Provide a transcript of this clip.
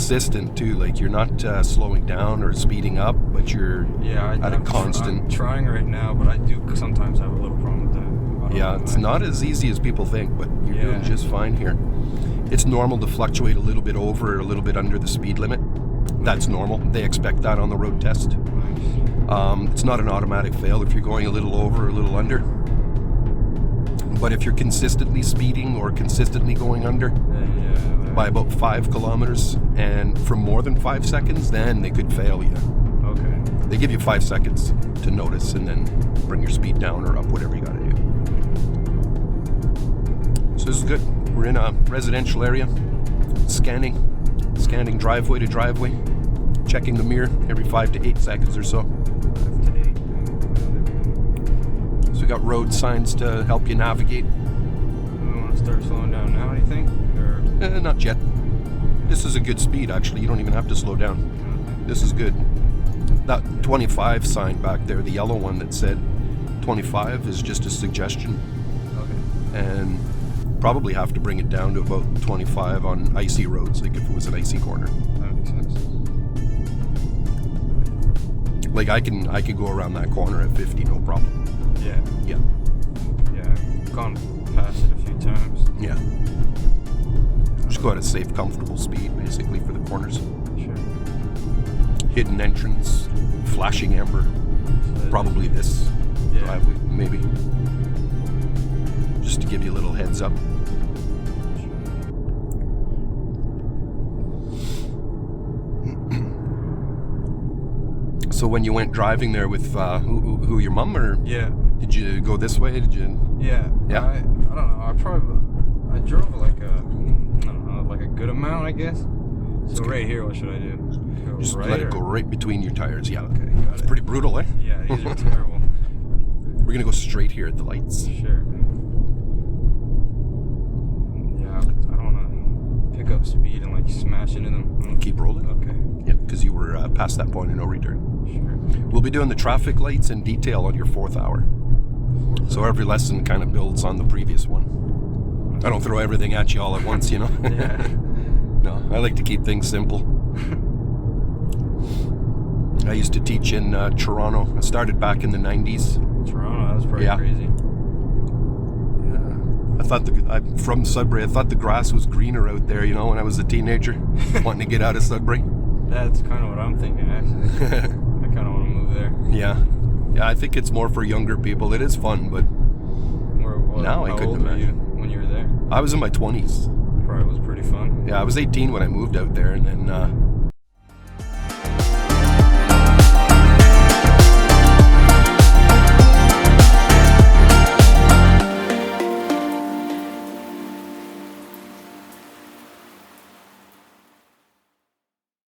consistent too. Like you're not slowing down or speeding up, but you're at a constant. I'm trying right now, but I do sometimes have a little problem with that. Yeah, it's not as easy as people think, but you're doing just fine here. It's normal to fluctuate a little bit over or a little bit under the speed limit. That's normal. They expect that on the road test. It's not an automatic fail if you're going a little over or a little under. But if you're consistently speeding or consistently going under by about 5 kilometers and for more than 5 seconds, then they could fail you. Okay. They give you 5 seconds to notice and then bring your speed down or up, whatever you got to do. So this is good. We're in a residential area, scanning driveway to driveway, checking the mirror every 5 to 8 seconds or so. 5 to 8. So we got road signs to help you navigate. Do we want to start slowing down now, do you think? Or? Not yet. This is a good speed, actually. You don't even have to slow down. Okay. This is good. That 25 sign back there, the yellow one that said 25, is just a suggestion. Okay. And probably have to bring it down to about 25 on icy roads, like if it was an icy corner. That makes sense. Like I could go around that corner at 50, no problem. Yeah. Yeah. Yeah, I've gone past it a few times. Yeah. Just go at a safe, comfortable speed, basically, for the corners. Sure. Hidden entrance, flashing amber. Probably this driveway, maybe. Just to give you a little heads up. So when you went driving there with who your mom, or did you go this way? Did you? Yeah. Yeah. I don't know. I drove like a good amount, I guess. So right here, what should I do? Go Just right let it go right between your tires. Yeah. Okay. Got It's it. pretty brutal, eh? Yeah, these are terrible. We're gonna go straight here at the lights. Sure. Yeah, I don't want to pick up speed and like smash into them. Keep rolling. Okay. Yeah, because you were past that point of no return. Sure. We'll be doing the traffic lights in detail on your 4th hour. So every lesson kind of builds on the previous one. I don't throw everything at you all at once, you know? Yeah. No, I like to keep things simple. I used to teach in Toronto. I started back in the 90s. Toronto, that was pretty crazy. I thought I'm from Sudbury. I thought the grass was greener out there, you know, when I was a teenager, wanting to get out of Sudbury. That's kind of what I'm thinking, actually. I kind of want to move there. Yeah, I think it's more for younger people. It is fun, but now I couldn't imagine. How old were you when you were there? I was in my 20s. Probably was pretty fun. Yeah, I was 18 when I moved out there, and then